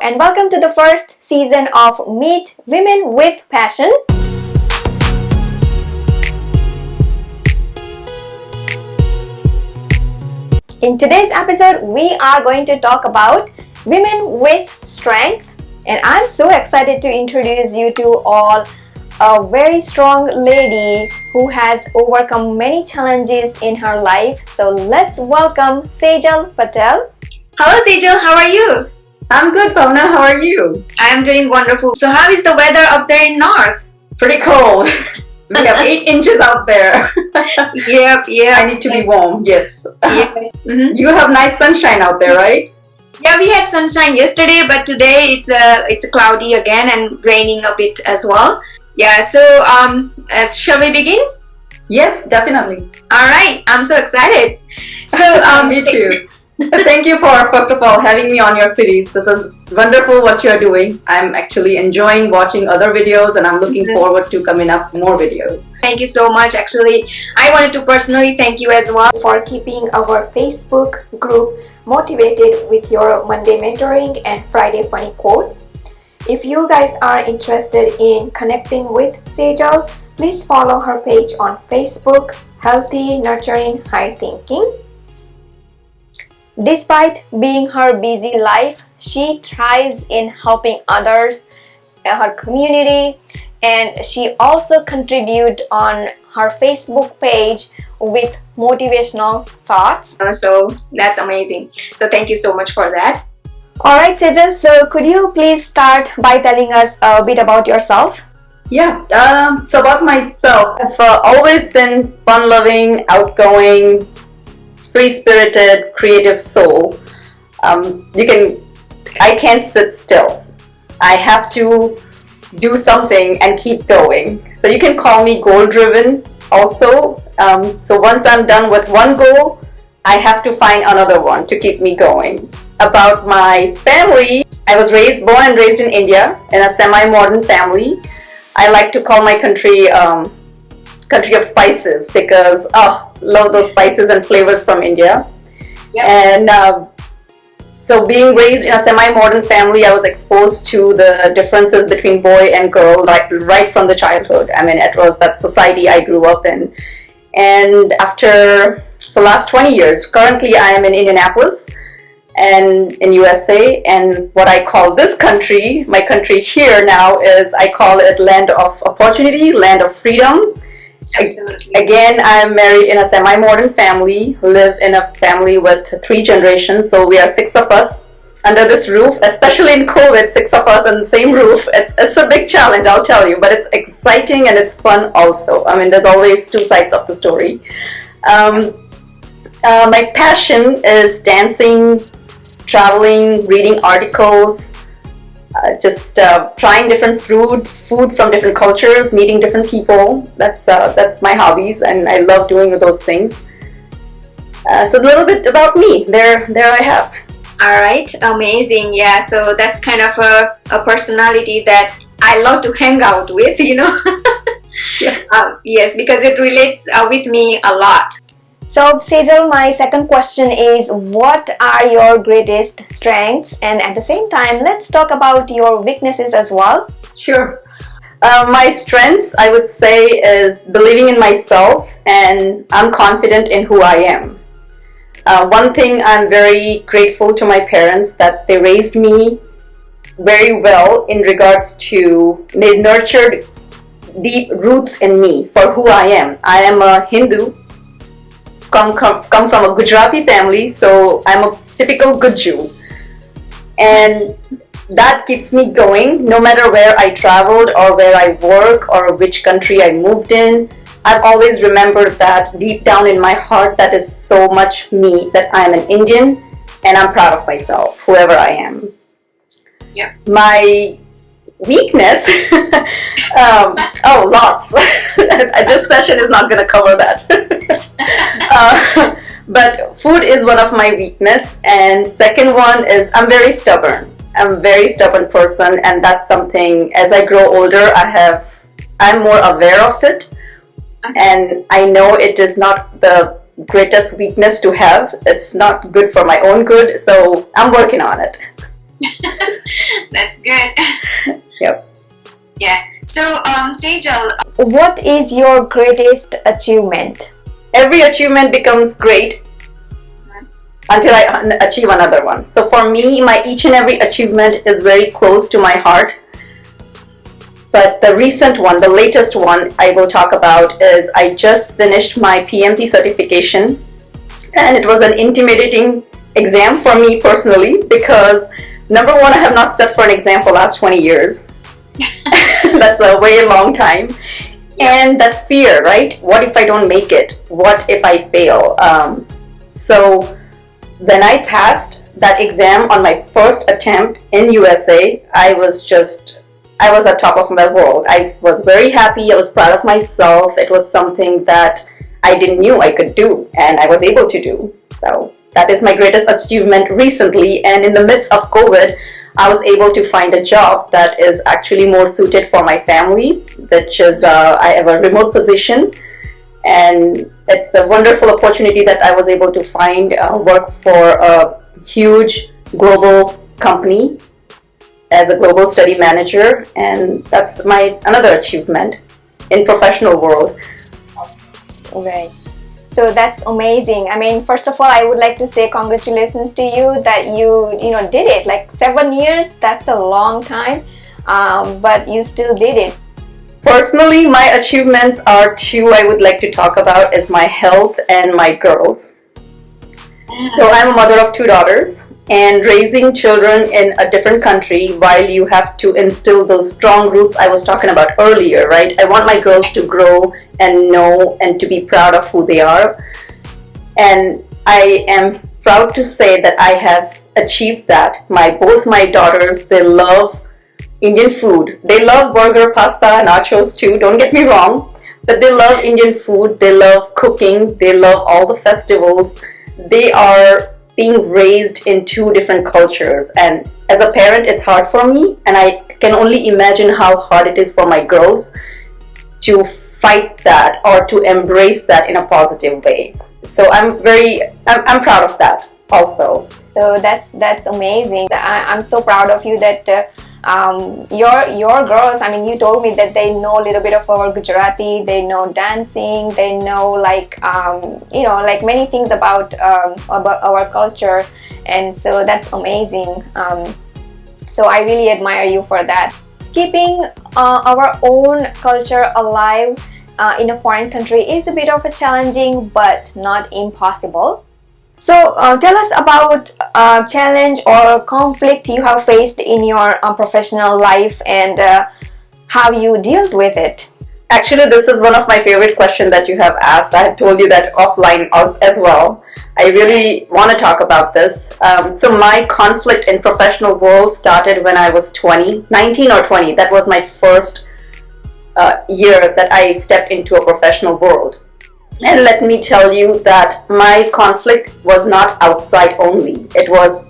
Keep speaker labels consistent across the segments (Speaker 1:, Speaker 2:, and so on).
Speaker 1: and welcome to the first season of Meet Women with Passion. In today's episode, we are going to talk about women with strength, and I'm so excited to introduce you to all a very strong lady who has overcome many challenges in her life. So let's welcome Sejal Patel. Hello Sejal, how are you?
Speaker 2: I'm good, Pavna. How are you?
Speaker 1: I'm doing wonderful. So how is the weather up there in North?
Speaker 2: Pretty cold. We have 8 inches out there.
Speaker 1: Yep.
Speaker 2: I need to be warm, yes.
Speaker 1: Yes. Mm-hmm.
Speaker 2: You have nice sunshine out there, right?
Speaker 1: Yeah, we had sunshine yesterday, but today it's cloudy again and raining a bit as well. Yeah, so shall we begin?
Speaker 2: Yes, definitely.
Speaker 1: All right, I'm so excited. So
Speaker 2: me too. Thank you for, first of all, having me on your series. This is wonderful what you're doing. I'm actually enjoying watching other videos and I'm looking forward to coming up more videos.
Speaker 1: Thank you so much. Actually, I wanted to personally thank you as well for keeping our Facebook group motivated with your Monday mentoring and Friday funny quotes. If you guys are interested in connecting with Sejal, please follow her page on Facebook, Healthy Nurturing High Thinking. Despite being her busy life, she thrives in helping others, her community, and she also contributes on her Facebook page with motivational thoughts. So that's amazing. So thank you so much for that. Alright Sejal, so could you please start by telling us a bit about yourself?
Speaker 2: Yeah, so about myself, I've always been fun-loving, outgoing, free-spirited, creative soul. I can't sit still. I have to do something and keep going. So you can call me goal-driven also. So once I'm done with one goal, I have to find another one to keep me going. About my family, I was born and raised in India in a semi-modern family. I like to call my country country of spices because love those spices and flavors from India. Yep. And so being raised in a semi-modern family, I was exposed to the differences between boy and girl right from the childhood. I mean, it was that society I grew up in. And last 20 years, currently I am in Indianapolis and in USA, and what I call this country, my country here now, is I call it land of opportunity, land of freedom.
Speaker 1: Absolutely.
Speaker 2: Again, I'm married in a semi-modern family, live in a family with 3 generations, so we are 6 of us under this roof, especially in COVID, 6 of us on the same roof. It's a big challenge, I'll tell you, but it's exciting and it's fun also. I mean, there's always 2 sides of the story. My passion is dancing, traveling, reading articles, just trying different food from different cultures, meeting different people. That's my hobbies, and I love doing those things. So a little bit about me. There I have.
Speaker 1: All right, amazing. Yeah, so that's kind of a personality that I love to hang out with, you know. Yeah. Yes, because it relates with me a lot. So Sejal, my second question is, what are your greatest strengths? And at the same time, let's talk about your weaknesses as well.
Speaker 2: Sure. My strengths, I would say, is believing in myself, and I'm confident in who I am. One thing I'm very grateful to my parents, that they raised me very well in regards to, they nurtured deep roots in me for who I am. I am a Hindu. Come from a Gujarati family, so I'm a typical good Jew, and that keeps me going no matter where I traveled or where I work or which country I moved in. I've always remembered that deep down in my heart, that is so much me, that I'm an Indian and I'm proud of myself, whoever I am.
Speaker 1: Yeah.
Speaker 2: My weakness, lots. This session is not going to cover that. But food is one of my weakness, and second one is I'm very stubborn. I'm a very stubborn person, and that's something, as I grow older, I'm more aware of it, and I know it is not the greatest weakness to have. It's not good for my own good, so I'm working on it.
Speaker 3: That's good.
Speaker 2: Yep.
Speaker 3: Yeah. So, Sejal,
Speaker 1: What is your greatest achievement?
Speaker 2: Every achievement becomes great until I achieve another one. So for me, my each and every achievement is very close to my heart. But the recent one, the latest one I will talk about is I just finished my PMP certification, and it was an intimidating exam for me personally because number one, I have not sat for an exam for last 20 years. That's a way long time. And that fear, right? What if I don't make it? What if I fail? So when I passed that exam on my first attempt in USA, I was at top of my world. I was very happy. I was proud of myself. It was something that I didn't knew I could do, and I was able to do. So that is my greatest achievement recently. And in the midst of COVID, I was able to find a job that is actually more suited for my family, which is I have a remote position, and it's a wonderful opportunity that I was able to find work for a huge global company as a global study manager, and that's my another achievement in professional world.
Speaker 1: Right. So that's amazing. I mean, first of all, I would like to say congratulations to you that you know did it. Like 7 years, that's a long time, but you still did it.
Speaker 2: Personally, my achievements are two I would like to talk about is my health and my girls. So I'm a mother of two daughters, and raising children in a different country while you have to instill those strong roots I was talking about earlier, right? I want my girls to grow and know and to be proud of who they are. And I am proud to say that I have achieved that. Both my daughters, they love Indian food. They love burger, pasta, and nachos too, don't get me wrong. But they love Indian food, they love cooking, they love all the festivals. They are being raised in two different cultures, and as a parent it's hard for me, and I can only imagine how hard it is for my girls to fight that or to embrace that in a positive way. So I'm proud of that also.
Speaker 1: So that's amazing. I'm so proud of you that your girls. I mean, you told me that they know a little bit of our Gujarati. They know dancing. They know like like many things about our culture, and so that's amazing. So I really admire you for that. Keeping our own culture alive in a foreign country is a bit of a challenging, but not impossible. So tell us about a challenge or conflict you have faced in your professional life and how you dealt with it.
Speaker 2: Actually, this is one of my favorite questions that you have asked. I have told you that offline as well. I really want to talk about this. So my conflict in professional world started when I was 19 or 20. That was my first year that I stepped into a professional world. And let me tell you that my conflict was not outside only. It was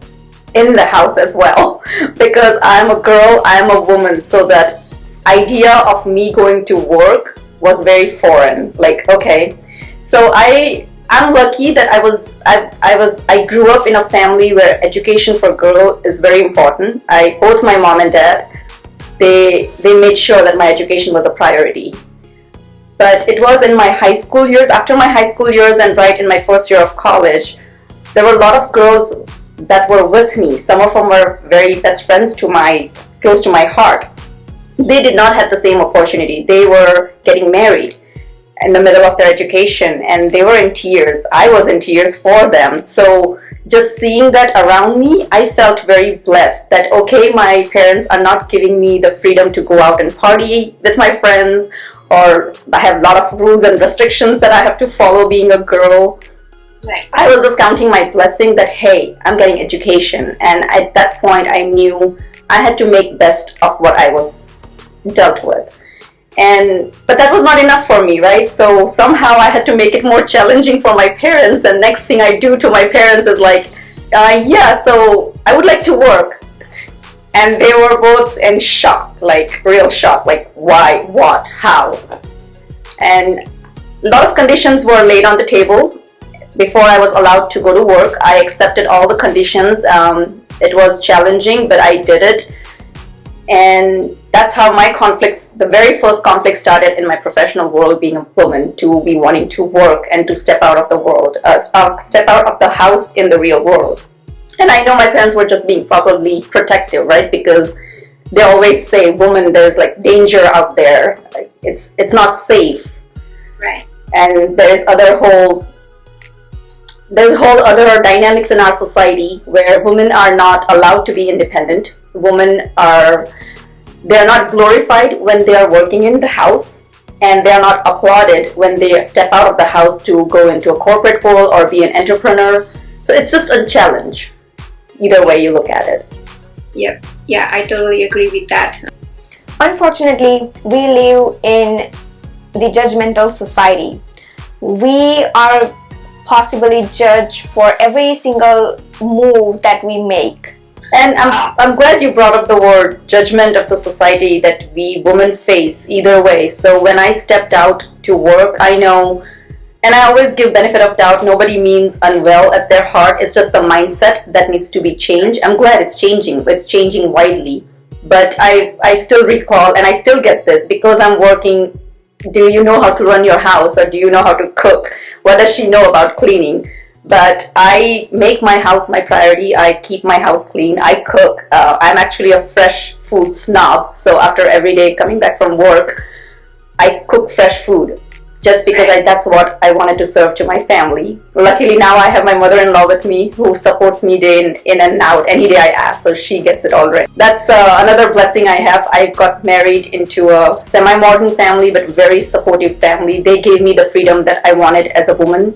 Speaker 2: in the house as well. Because I'm a girl, I'm a woman, so that idea of me going to work was very foreign. Like, okay. So I'm lucky that I grew up in a family where education for girl is very important. Both my mom and dad, they made sure that my education was a priority. But it was in my high school years, after my high school years and right in my first year of college, there were a lot of girls that were with me. Some of them were very best friends close to my heart. They did not have the same opportunity. They were getting married in the middle of their education and they were in tears. I was in tears for them. So just seeing that around me, I felt very blessed that, okay, my parents are not giving me the freedom to go out and party with my friends, or I have a lot of rules and restrictions that I have to follow being a girl.
Speaker 3: Right.
Speaker 2: I was just counting my blessing that, hey, I'm getting education. And at that point, I knew I had to make best of what I was dealt with. But that was not enough for me, right? So somehow I had to make it more challenging for my parents. And next thing I do to my parents is like, so I would like to work. And they were both in shock, like real shock, like why, what, how. And a lot of conditions were laid on the table before I was allowed to go to work. I accepted all the conditions. It was challenging, but I did it. And that's how my conflicts, the very first conflict started in my professional world, being a woman, to be wanting to work and to step out of the world, step out of the house in the real world. And I know my parents were just being probably protective, right? Because they always say, woman, there's like danger out there. Like, it's not safe.
Speaker 3: Right.
Speaker 2: And there's whole other dynamics in our society where women are not allowed to be independent. They're not glorified when they are working in the house, and they're not applauded when they step out of the house to go into a corporate world or be an entrepreneur. So it's just a challenge, either way you look at it.
Speaker 3: Yep. Yeah, I totally agree with that.
Speaker 1: Unfortunately, we live in the judgmental society. We are possibly judged for every single move that we make.
Speaker 2: And I'm glad you brought up the word judgment of the society that we women face either way. So when I stepped out to work, I know, and I always give benefit of doubt, nobody means unwell at their heart. It's just the mindset that needs to be changed. I'm glad it's changing. It's changing widely. But I still recall, and I still get this, because I'm working, do you know how to run your house, or do you know how to cook? What does she know about cleaning? But I make my house my priority. I keep my house clean. I cook. I'm actually a fresh food snob. So after every day coming back from work, I cook fresh food just because that's what I wanted to serve to my family. Luckily now I have my mother-in-law with me who supports me day in and out any day I ask. So she gets it all right. That's another blessing I have. I got married into a semi-modern family, but very supportive family. They gave me the freedom that I wanted as a woman.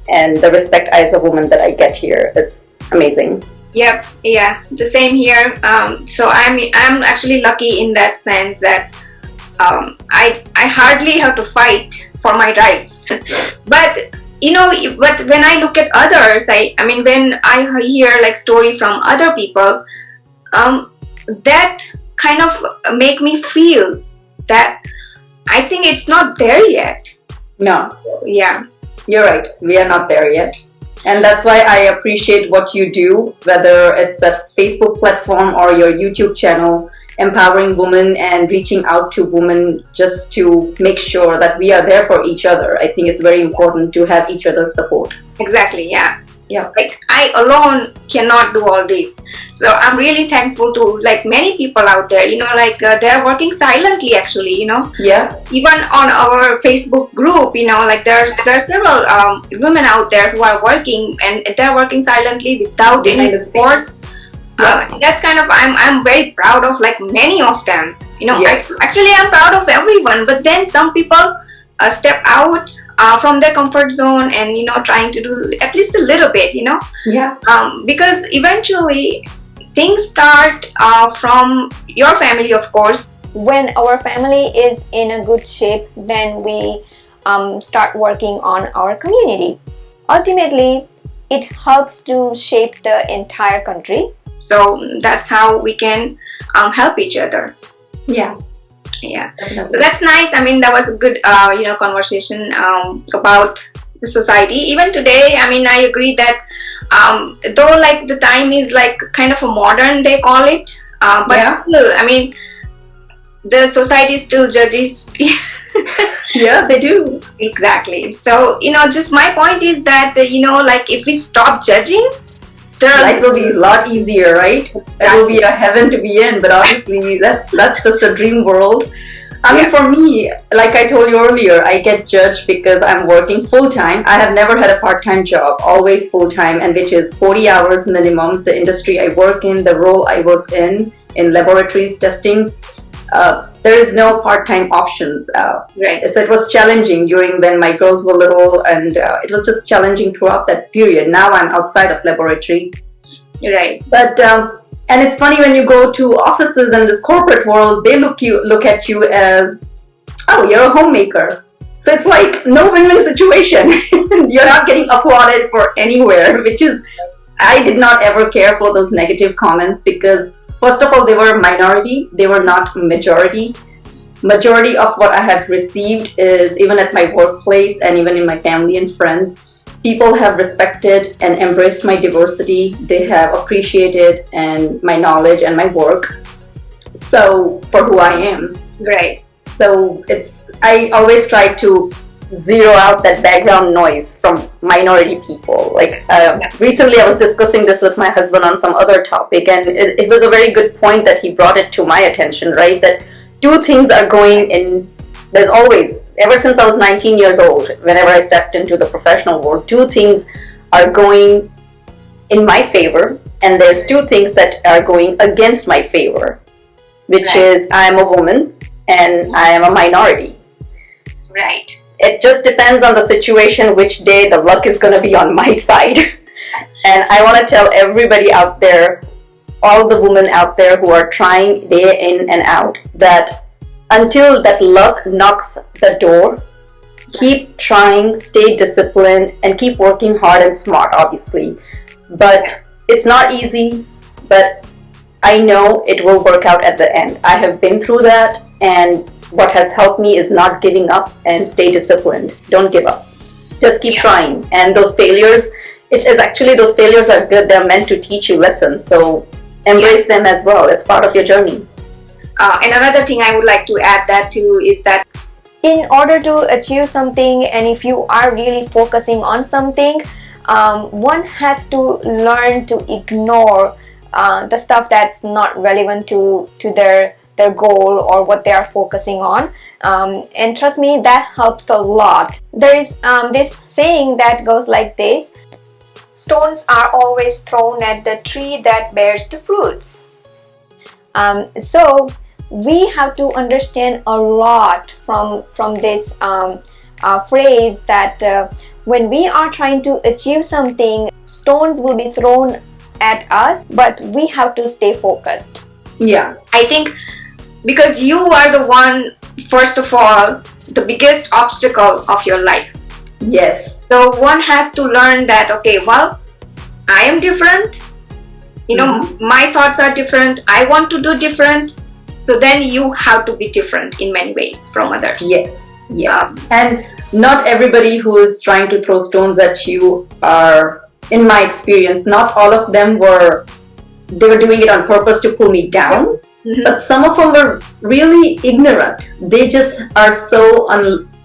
Speaker 2: And the respect as a woman that I get here is amazing.
Speaker 3: Yep, yeah, the same here. So I'm actually lucky in that sense that I hardly have to fight for my rights. But when I look at others, I mean when I hear like story from other people, that kind of make me feel that I think it's not there yet.
Speaker 2: No.
Speaker 3: Yeah.
Speaker 2: You're right, we are not there yet. And that's why I appreciate what you do, whether it's that Facebook platform or your YouTube channel, empowering women and reaching out to women just to make sure that we are there for each other. I think it's very important to have each other's support.
Speaker 3: Exactly, yeah.
Speaker 2: Yeah.
Speaker 3: Like I alone cannot do all this. So I'm really thankful to like many people out there, they're working silently actually,
Speaker 2: Yeah.
Speaker 3: Even on our Facebook group, like there are several women out there who are working and they're working silently without any support. That's kind of, I'm very proud of like many of them. Actually I'm proud of everyone, but then some people step out from their comfort zone and trying to do at least a little bit,
Speaker 2: Yeah.
Speaker 3: Because eventually things start from your family, of course.
Speaker 1: When our family is in a good shape, then we start working on our community. Ultimately, it helps to shape the entire country.
Speaker 3: So that's how we can help each other.
Speaker 2: Yeah.
Speaker 3: Yeah,
Speaker 2: Definitely.
Speaker 3: so that's nice. I mean, that was a good, conversation about the society. Even today, I mean, I agree that though, like the time is like kind of a modern, they call it, but still, I mean, the society still judges.
Speaker 2: Yeah, they do.
Speaker 3: Exactly. So just my point is that like if we stop judging,
Speaker 2: life will be a lot easier, right?
Speaker 3: Exactly.
Speaker 2: It will be a heaven to be in, but obviously that's just a dream world. I mean, for me, like I told you earlier, I get judged because I'm working full-time. I have never had a part-time job, always full-time, and which is 40 hours minimum. The industry I work in, the role I was in laboratories testing, there is no part-time options.
Speaker 3: Right.
Speaker 2: So it was challenging during when my girls were little, and it was just challenging throughout that period. Now I'm outside of laboratory.
Speaker 3: Right.
Speaker 2: But and it's funny when you go to offices in this corporate world, they look at you as, oh, you're a homemaker. So it's like no win-win situation. You're not getting applauded for anywhere, which is, I did not ever care for those negative comments because first of all, they were a minority. They were not majority. Majority of what I have received is even at my workplace and even in my family and friends. people have respected and embraced my diversity. They have appreciated and my knowledge and my work. So for who I am.
Speaker 3: Right.
Speaker 2: So I always try to zero out that background noise from minority people. Like recently I was discussing this with my husband on some other topic, and it was a very good point that he brought it to my attention, right? That two things are going in, there's always, ever since I was 19 years old, whenever I stepped into the professional world, two things are going in my favor, and there's two things that are going against my favor, which is I'm a woman and I am a minority.
Speaker 3: Right.
Speaker 2: It just depends on the situation, which day the luck is going to be on my side. And I want to tell everybody out there, all the women out there who are trying day in and out, that until that luck knocks the door, keep trying, stay disciplined, and keep working hard and smart, obviously. But it's not easy, but I know it will work out at the end. I have been through that, and what has helped me is not giving up and stay disciplined. Don't give up. Just keep trying. And those failures, those failures are good. They're meant to teach you lessons. So embrace them as well. It's part of your journey.
Speaker 3: And another thing I would like to add that too is that
Speaker 1: In order to achieve something, and if you are really focusing on something, one has to learn to ignore the stuff that's not relevant to their goal or what they are focusing on, and trust me, that helps a lot. There is this saying that goes like this: stones are always thrown at the tree that bears the fruits. So we have to understand a lot from this phrase that when we are trying to achieve something, stones will be thrown at us, but we have to stay focused.
Speaker 2: Yeah.
Speaker 3: I think because you are the one, first of all, the biggest obstacle of your life.
Speaker 2: Yes.
Speaker 3: So one has to learn that, okay, well, I am different. My thoughts are different. I want to do different. So then you have to be different in many ways from others.
Speaker 2: Yes. Yeah. And not everybody who is trying to throw stones at you are, in my experience, not all of them were doing it on purpose to pull me down.
Speaker 3: Mm-hmm.
Speaker 2: But some of them were really ignorant. They just are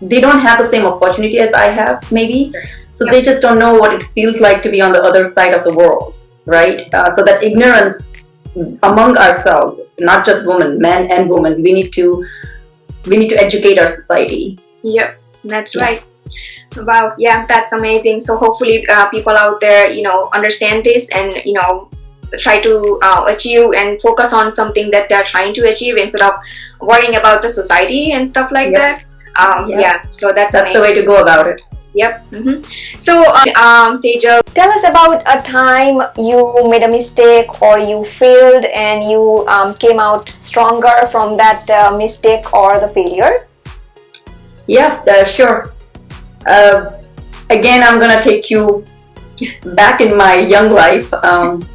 Speaker 2: they don't have the same opportunity as I have, maybe. So they just don't know what it feels like to be on the other side of the world, right? So that ignorance among ourselves, not just women, men and women, we need to educate our society.
Speaker 3: Yep, that's right. Wow, yeah, that's amazing. So hopefully people out there, understand this and, try to achieve and focus on something that they're trying to achieve instead of worrying about the society and stuff like that. So that's
Speaker 2: the way to go about it.
Speaker 3: Yep. Mm-hmm. So, Sejal,
Speaker 1: Tell us about a time you made a mistake or you failed and you came out stronger from that mistake or the failure.
Speaker 2: Yeah, sure. Again, I'm gonna take you back in my young life,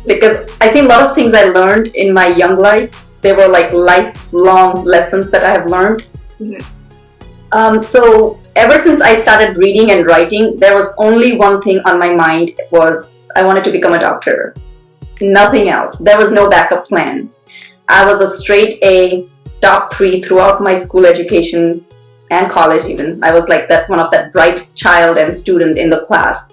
Speaker 2: because I think a lot of things I learned in my young life, they were like lifelong lessons that I have learned.
Speaker 3: Mm-hmm.
Speaker 2: So ever since I started reading and writing, there was only one thing on my mind, was I wanted to become a doctor. Nothing else. There was no backup plan. I was a straight A, top 3 throughout my school education and college even. I was like one of that bright child and student in the class.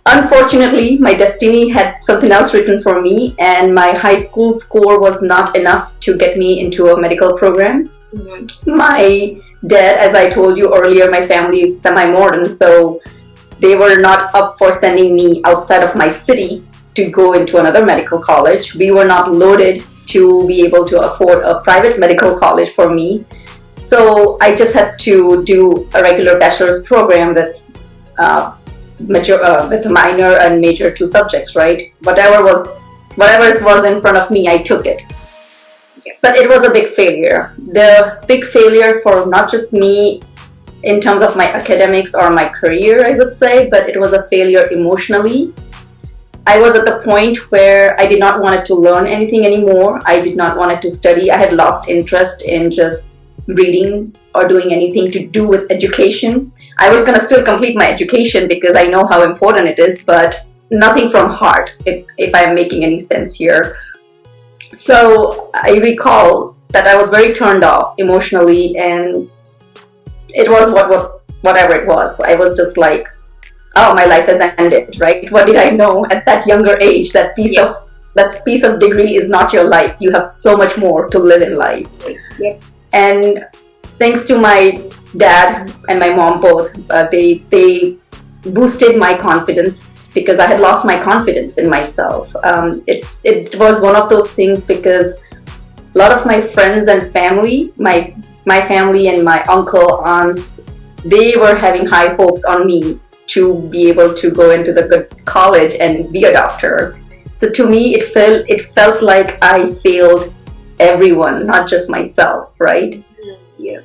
Speaker 2: Unfortunately, my destiny had something else written for me, and my high school score was not enough to get me into a medical program.
Speaker 3: Mm-hmm.
Speaker 2: My dad, as I told you earlier, my family is semi-modern, so they were not up for sending me outside of my city to go into another medical college. We were not loaded to be able to afford a private medical college for me. So I just had to do a regular bachelor's program with a minor and major 2 subjects, right? Whatever was in front of me, I took it. But it was a big failure. The big failure for not just me in terms of my academics or my career, I would say, but it was a failure emotionally. I was at the point where I did not want to learn anything anymore. I did not want to study. I had lost interest in just reading or doing anything to do with education. I was going to still complete my education because I know how important it is, but nothing from heart, if I'm making any sense here. So I recall that I was very turned off emotionally, and it was whatever it was. I was just like, oh, my life has ended, right? What did I know at that younger age? That piece of degree is not your life. You have so much more to live in life.
Speaker 3: Yeah.
Speaker 2: And thanks to my dad and my mom both, they boosted my confidence, because I had lost my confidence in myself. It was one of those things, because a lot of my friends and family, my family and my uncle, aunts, they were having high hopes on me to be able to go into the good college and be a doctor. So to me, it felt like I failed everyone, not just myself, right?
Speaker 3: Yeah.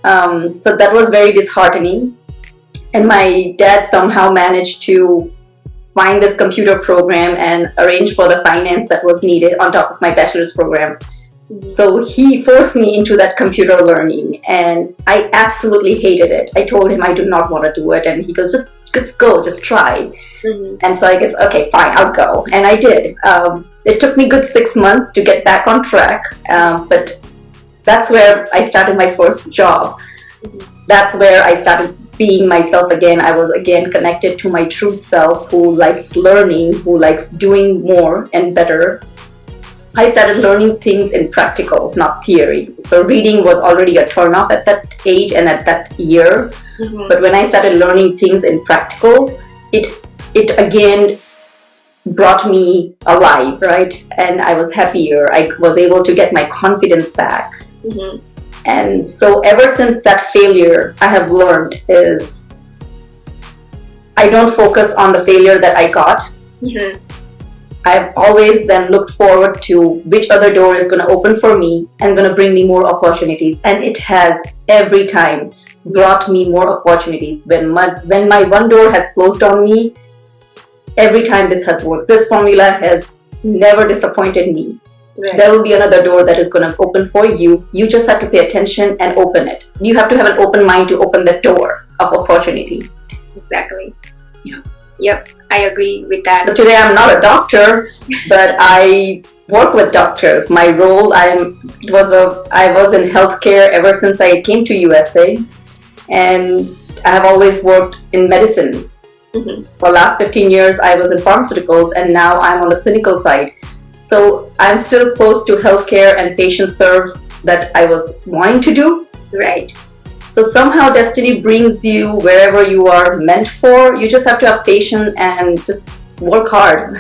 Speaker 2: So that was very disheartening. And my dad somehow managed to find this computer program and arrange for the finance that was needed on top of my bachelor's program. So he forced me into that computer learning, and I absolutely hated it. I told him I do not want to do it, and he goes, just go, just try. And so I guess, okay, fine, I'll go. And I did. It took me good 6 months to get back on track, but that's where I started my first job. That's where I started being myself again. I was again connected to my true self, who likes learning, who likes doing more and better. I started learning things in practical, not theory. So reading was already a turn off at that age and at that year. But when I started learning things in practical, it again brought me alive, right? And I was happier. I was able to get my confidence back. And so ever since that failure, I have learned is I don't focus on the failure that I got. I've always then looked forward to which other door is going to open for me and going to bring me more opportunities. And it has every time brought me more opportunities. When my one door has closed on me, every time this has worked. This formula has never disappointed me. Right. There will be another door that is going to open for you. You just have to pay attention and open it. You have to have an open mind to open the door of opportunity.
Speaker 3: Exactly.
Speaker 2: Yeah.
Speaker 3: Yep, I agree with that.
Speaker 2: So today I'm not a doctor, but I work with doctors. My role, I was in healthcare ever since I came to USA, and I have always worked in medicine. For the last 15 years, I was in pharmaceuticals, and now I'm on the clinical side. So I'm still close to healthcare and patient serve that I was wanting to do.
Speaker 3: Right.
Speaker 2: So somehow destiny brings you wherever you are meant for. You just have to have patience and just work hard.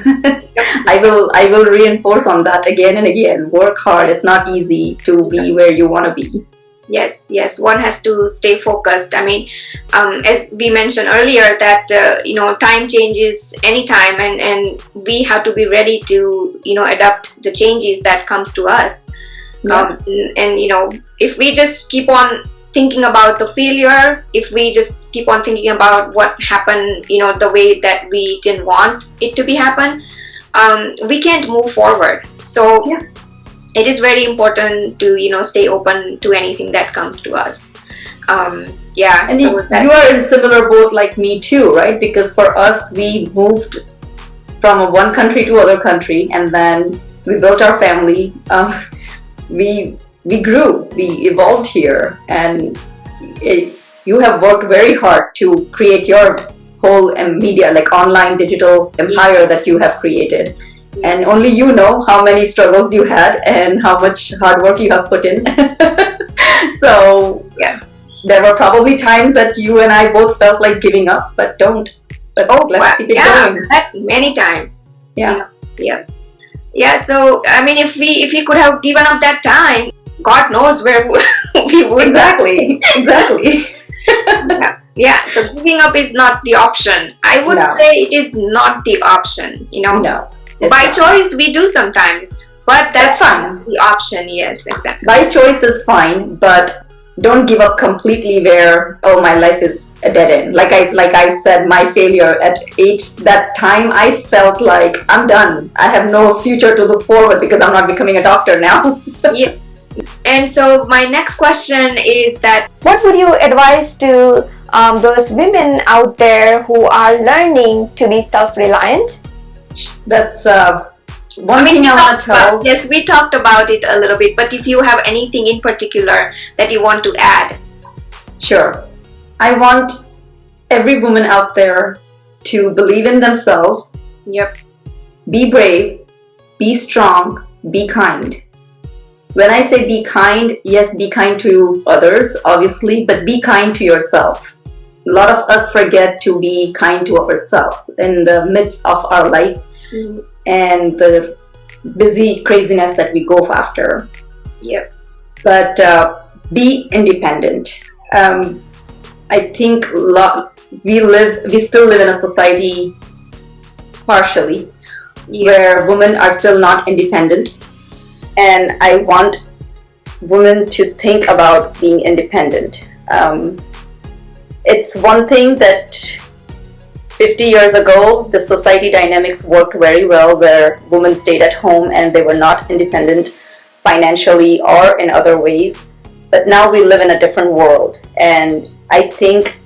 Speaker 2: I will reinforce on that again and again. Work hard. It's not easy to be where you want to be.
Speaker 3: Yes, one has to stay focused. I mean, as we mentioned earlier, that time changes anytime, and we have to be ready to adapt the changes that comes to us. And if we just keep on thinking about the failure, if we just keep on thinking about what happened, the way that we didn't want it to be happen, we can't move forward. So it is very important to stay open to anything that comes to us. And
Speaker 2: you are in similar boat like me too, right? Because for us, we moved from one country to other country, and then we built our family. We grew, we evolved here, and you have worked very hard to create your whole media, like online digital empire that you have created. And only you know how many struggles you had and how much hard work you have put in. So there were probably times that you and I both felt like giving up, but don't. But let's keep it going.
Speaker 3: Many times.
Speaker 2: Yeah.
Speaker 3: So I mean, if we could have given up that time, God knows where we would.
Speaker 2: Exactly.
Speaker 3: So giving up is not the option. I would say it is not the option.
Speaker 2: No.
Speaker 3: By choice, we do sometimes, but that's not the option. Yes, exactly.
Speaker 2: By choice is fine, but don't give up completely where, oh, my life is a dead end. Like I said, my failure at that time, I felt like I'm done. I have no future to look forward because I'm not becoming a doctor now.
Speaker 3: And so my next question is that,
Speaker 1: what would you advise to those women out there who are learning to be self-reliant?
Speaker 2: That's one thing I want to tell.
Speaker 3: Yes, we talked about it a little bit, but if you have anything in particular that you want to add.
Speaker 2: Sure. I want every woman out there to believe in themselves.
Speaker 3: Yep.
Speaker 2: Be brave, be strong, be kind. When I say be kind, yes, be kind to others, obviously, but be kind to yourself. A lot of us forget to be kind to ourselves in the midst of our life and the busy craziness that we go after.
Speaker 3: Yep.
Speaker 2: But be independent. I think we still live in a society partially where women are still not independent, and I want women to think about being independent. It's one thing that 50 years ago the society dynamics worked very well, where women stayed at home and they were not independent financially or in other ways. But now we live in a different world, and I think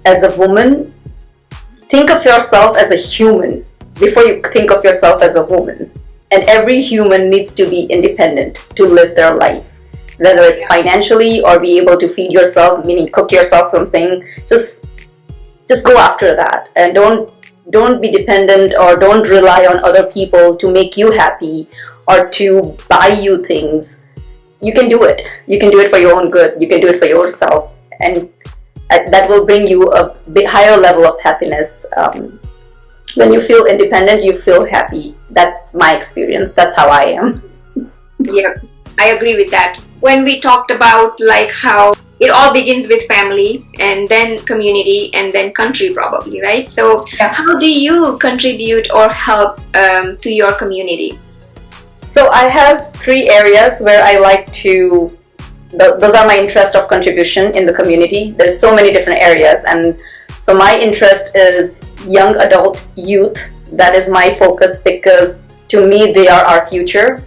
Speaker 2: as a woman, think of yourself as a human before you think of yourself as a woman. And every human needs to be independent to live their life, whether it's financially or be able to feed yourself, meaning cook yourself something. Just go after that, and don't be dependent, or don't rely on other people to make you happy or to buy you things. You can do it. You can do it for your own good. You can do it for yourself, and that will bring you a bit higher level of happiness. When you feel independent, you feel happy. That's my experience. That's how I am.
Speaker 3: Yeah, I agree with that. When we talked about like how it all begins with family and then community and then country probably, right? So how do you contribute or help to your community?
Speaker 2: So I have 3 areas where I like to, those are my interest of contribution in the community. There's so many different areas, and so my interest is young adult youth. That is my focus, because to me they are our future,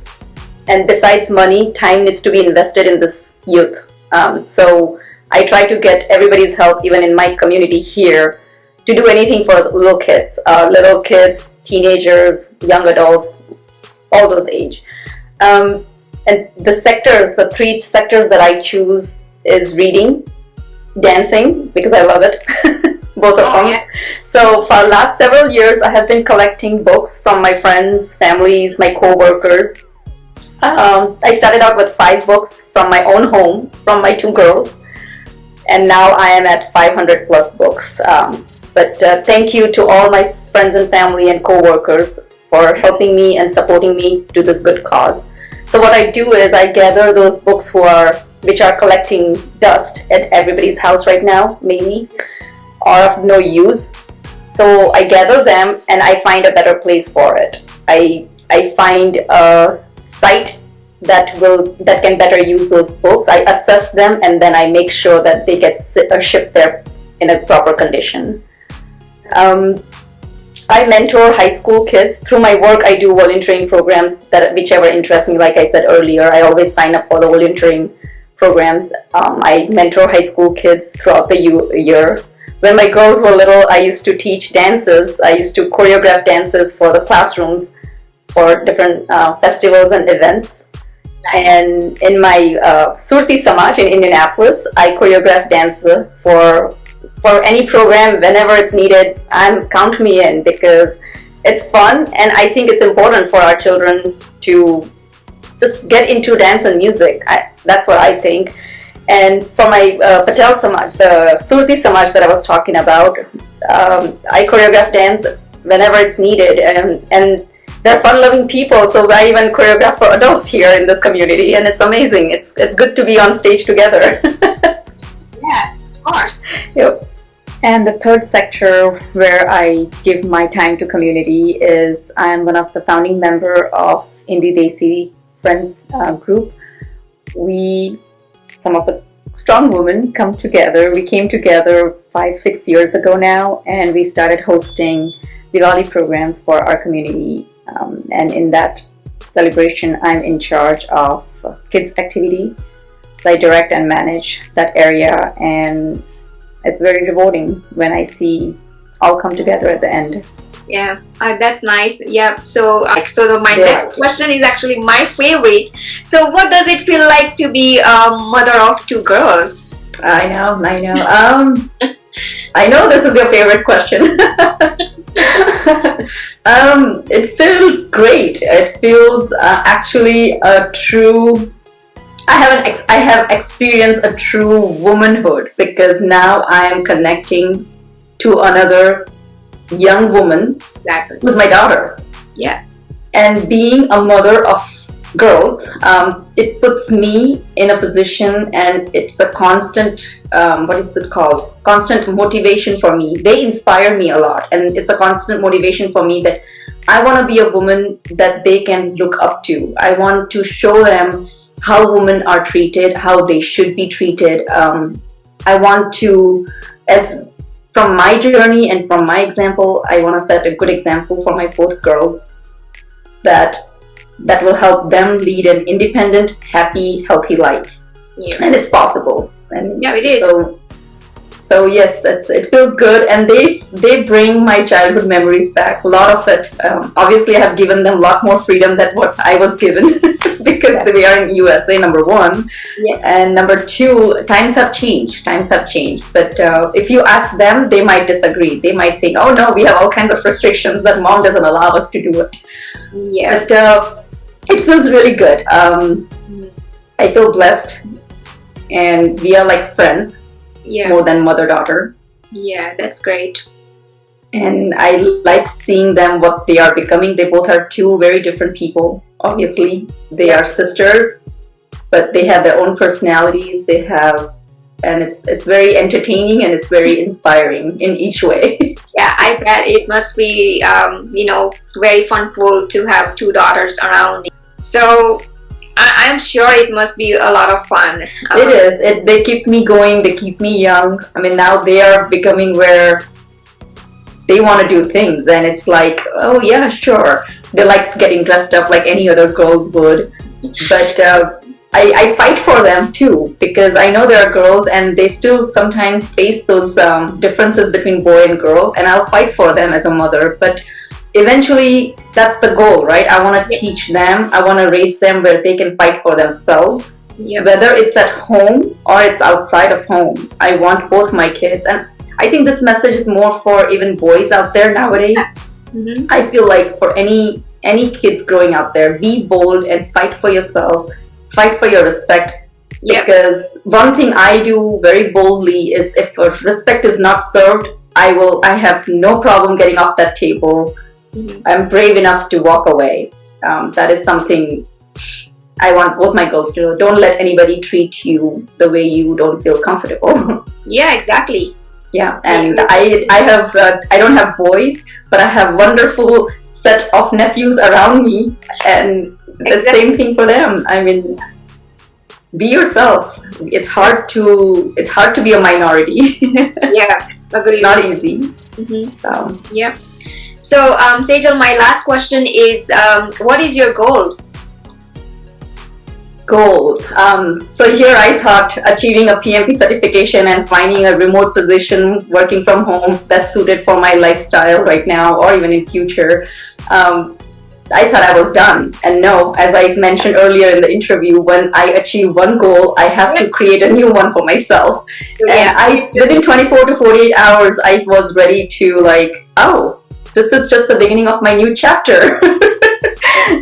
Speaker 2: and besides money, time needs to be invested in this youth. So I try to get everybody's help, even in my community here, to do anything for little kids, teenagers, young adults, all those age. And the 3 sectors that I choose is reading, dancing, because I love it, both of them. Yeah. So for the last several years, I have been collecting books from my friends, families, my co-workers. I started out with 5 books from my own home, from my 2 girls, and now I am at 500 plus books. But thank you to all my friends and family and co-workers for helping me and supporting me to this good cause. So what I do is I gather those books which are collecting dust at everybody's house right now, mainly, or of no use. So I gather them and I find a better place for it. I find a site that can better use those books. I assess them, and then I make sure that they get shipped there in a proper condition. I mentor high school kids. Through my work, I do volunteering programs whichever interests me. Like I said earlier, I always sign up for the volunteering programs. I mentor high school kids throughout the year. When my girls were little, I used to teach dances. I used to choreograph dances for the classrooms for different festivals and events. Nice. And in my Surti Samaj in Indianapolis, I choreograph dance for any program whenever it's needed. Count me in, because it's fun, and I think it's important for our children to just get into dance and music. That's what I think. And for my Patel Samaj, the Surti Samaj that I was talking about, I choreograph dance whenever it's needed, and they're fun-loving people, so I even choreograph for adults here in this community, and it's amazing. It's good to be on stage together.
Speaker 3: Yeah, of course.
Speaker 2: Yep. And the 3rd sector where I give my time to community is I am one of the founding member of Indi Desi Friends group. Some of the strong women come together. We came together 5-6 years ago now, and we started hosting Diwali programs for our community. And in that celebration, I'm in charge of kids activity. So I direct and manage that area, and it's very rewarding when I see all come together at the end.
Speaker 3: Yeah, that's nice. Yeah. So, my
Speaker 2: Yeah.
Speaker 3: next question is actually my favorite. So, what does it feel like to be a mother of two girls?
Speaker 2: I know. I know this is your favorite question. It feels great. It feels actually a true. I have experienced a true womanhood because now I am connecting to another young woman
Speaker 3: Exactly.
Speaker 2: who's my daughter.
Speaker 3: Yeah.
Speaker 2: And being a mother of girls, it puts me in a position, and it's a constant, what is it called? Constant motivation for me. They inspire me a lot, and it's a constant motivation for me that I want to be a woman that they can look up to. I want to show them how women are treated, how they should be treated. I want to, as from my journey and from my example, I want to set a good example for my both girls that will help them lead an independent, happy, healthy life.
Speaker 3: Yeah.
Speaker 2: And it's possible. And
Speaker 3: Yeah, it is.
Speaker 2: So yes, it feels good, and they bring my childhood memories back. A lot of it. Obviously, I have given them a lot more freedom than what I was given because we are in USA, number one.
Speaker 3: Yeah.
Speaker 2: And number two, times have changed. But if you ask them, they might disagree. They might think, oh no, we have all kinds of restrictions that mom doesn't allow us to do it.
Speaker 3: Yeah.
Speaker 2: But it feels really good. I feel blessed, and we are like friends
Speaker 3: Yeah.
Speaker 2: more than mother-daughter.
Speaker 3: Yeah, that's great.
Speaker 2: And I like seeing them what they are becoming. They both are two very different people. Obviously, they are sisters, but they have their own personalities. And it's very entertaining, and it's very inspiring in each way.
Speaker 3: Yeah, I bet it must be, very funful to have two daughters around. So, I'm sure it must be a lot of fun.
Speaker 2: It is. They keep me going. They keep me young. I mean, now they are becoming where they want to do things, and it's like, oh yeah, sure. They like getting dressed up like any other girls would, but I fight for them too, because I know there are girls and they still sometimes face those differences between boy and girl, and I'll fight for them as a mother. But eventually, that's the goal, right? I want to teach them. I want to raise them where they can fight for themselves.
Speaker 3: Yeah.
Speaker 2: Whether it's at home or it's outside of home, I want both my kids. And I think this message is more for even boys out there nowadays.
Speaker 3: Mm-hmm.
Speaker 2: I feel like for any kids growing out there, be bold and fight for yourself, fight for your respect.
Speaker 3: Yep.
Speaker 2: Because one thing I do very boldly is, if respect is not served, I have no problem getting off that table.
Speaker 3: Mm-hmm.
Speaker 2: I'm brave enough to walk away. That is something I want both my girls to know. Don't let anybody treat you the way you don't feel comfortable.
Speaker 3: Yeah, exactly.
Speaker 2: Yeah, and I don't have boys, but I have wonderful set of nephews around me, and the same thing for them. I mean, be yourself. It's hard to be a minority.
Speaker 3: Yeah, agree.
Speaker 2: Not easy.
Speaker 3: Mm-hmm.
Speaker 2: So
Speaker 3: Yeah. So, Sejal, my last question is, what is your goal?
Speaker 2: goals. So here I thought achieving a PMP certification and finding a remote position working from home is best suited for my lifestyle right now or even in future. I thought I was done. And no, as I mentioned earlier in the interview, when I achieve one goal, I have to create a new one for myself.
Speaker 3: Yeah.
Speaker 2: And within 24 to 48 hours, I was ready to this is just the beginning of my new chapter.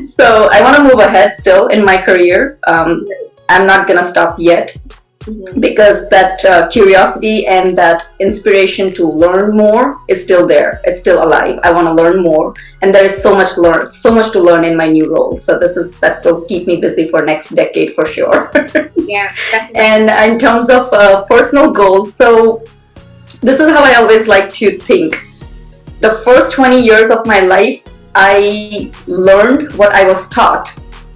Speaker 2: So I want to move ahead still in my career. I'm not going to stop yet.
Speaker 3: Mm-hmm.
Speaker 2: Because that curiosity and that inspiration to learn more is still there. It's still alive. I want to learn more, and there is so much to learn in my new role. So that will keep me busy for next decade for sure.
Speaker 3: Yeah, definitely.
Speaker 2: And in terms of personal goals, so this is how I always like to think. The first 20 years of my life, I learned what I was taught.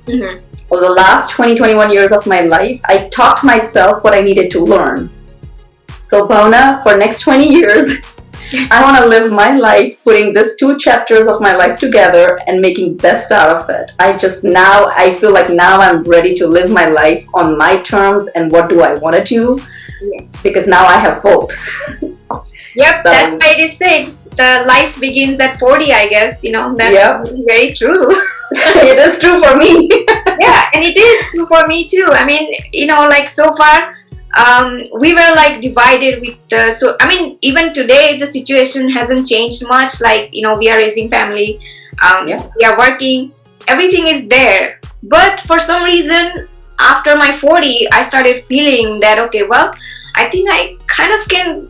Speaker 3: Mm-hmm.
Speaker 2: For the last 21 years of my life, I taught myself what I needed to learn. So Bhavna, for next 20 years, I want to live my life putting these 2 chapters of my life together and making best out of it. I feel like now I'm ready to live my life on my terms and what do I want to do.
Speaker 3: Yeah.
Speaker 2: because now I have both.
Speaker 3: Yep,
Speaker 2: So-
Speaker 3: that's why it is said the life begins at 40, I guess. That's
Speaker 2: Yep.
Speaker 3: really very true.
Speaker 2: It is true for me.
Speaker 3: Yeah, and it is true for me too. I mean, like so far, we were like divided with so I mean, even today the situation hasn't changed much. Like, we are raising family,
Speaker 2: Yeah.
Speaker 3: we are working, everything is there. But for some reason, after my 40, I started feeling that, okay, well, I think I kind of can,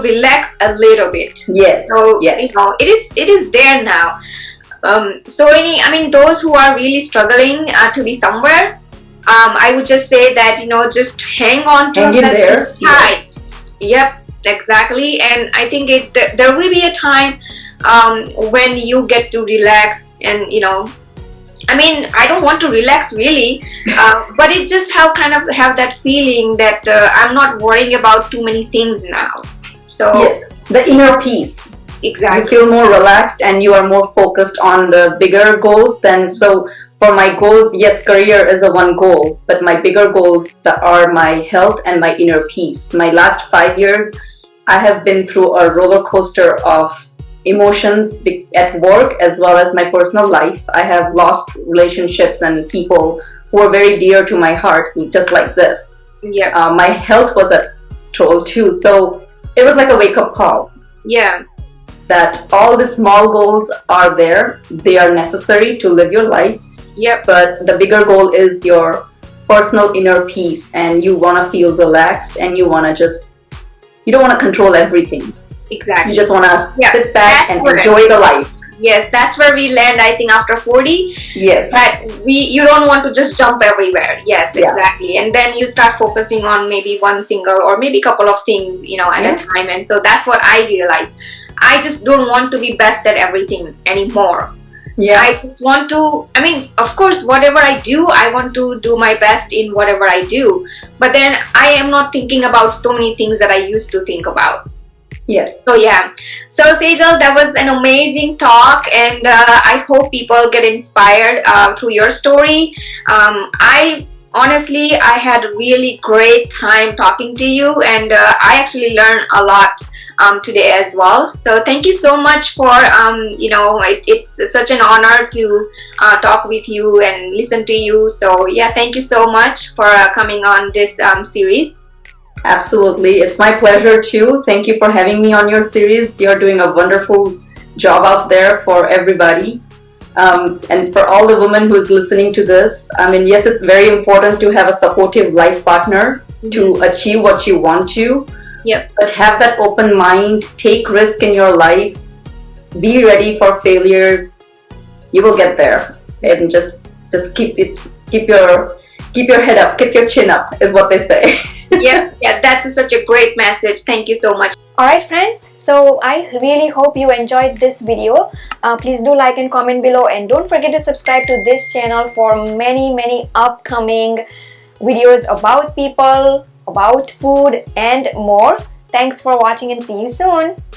Speaker 3: relax a little bit.
Speaker 2: Yes.
Speaker 3: So
Speaker 2: Yes.
Speaker 3: it is there now. So I mean, those who are really struggling to be somewhere, I would just say that just hang on to
Speaker 2: Hang in
Speaker 3: that
Speaker 2: there.
Speaker 3: tight. Yep, exactly. And I think there will be a time when you get to relax, and I mean, I don't want to relax really, but it just have that feeling that I'm not worrying about too many things now. So
Speaker 2: Yes. The inner peace. You
Speaker 3: exactly.
Speaker 2: feel more relaxed and you are more focused on the bigger goals. Then, so for my goals, yes, career is a one goal, but my bigger goals are my health and my inner peace. My last 5 years, I have been through a roller coaster of emotions at work as well as my personal life. I have lost relationships and people who are very dear to my heart, just like this.
Speaker 3: Yeah.
Speaker 2: My health was at troll too, so it was like a wake-up call
Speaker 3: Yeah.
Speaker 2: that all the small goals are there. They are necessary to live your life,
Speaker 3: Yep.
Speaker 2: but the bigger goal is your personal inner peace, and you want to feel relaxed, and you don't want to control everything.
Speaker 3: Exactly.
Speaker 2: You just want to
Speaker 3: Yeah,
Speaker 2: sit back and
Speaker 3: that's correct.
Speaker 2: enjoy the life.
Speaker 3: Yes, that's where we land, I think, after 40.
Speaker 2: Yes.
Speaker 3: But you don't want to just jump everywhere. Yes,
Speaker 2: Yeah.
Speaker 3: exactly. And then you start focusing on maybe one single or maybe couple of things, at
Speaker 2: Yeah.
Speaker 3: a time. And so that's what I realized. I just don't want to be best at everything anymore.
Speaker 2: Yeah.
Speaker 3: I just want to, I mean, of course, whatever I do, I want to do my best in whatever I do. But then I am not thinking about so many things that I used to think about.
Speaker 2: Yes.
Speaker 3: So yeah, so Sejal, that was an amazing talk, and I hope people get inspired through your story. I honestly, I had a really great time talking to you, and I actually learned a lot today as well. So thank you so much for it's such an honor to talk with you and listen to you. So yeah, thank you so much for coming on this series.
Speaker 2: Absolutely. It's my pleasure too. Thank you for having me on your series. You're doing a wonderful job out there for everybody. And for all the women who's listening to this, I mean, yes, it's very important to have a supportive life partner to achieve what you want to.
Speaker 3: Yep.
Speaker 2: But have that open mind, take risk in your life, be ready for failures. You will get there. And just keep your head up, keep your chin up, is what they say.
Speaker 3: Yeah, that's such a great message. Thank you so much.
Speaker 1: Alright friends, so I really hope you enjoyed this video. Please do like and comment below, and don't forget to subscribe to this channel for many upcoming videos about people, about food and more. Thanks for watching and see you soon.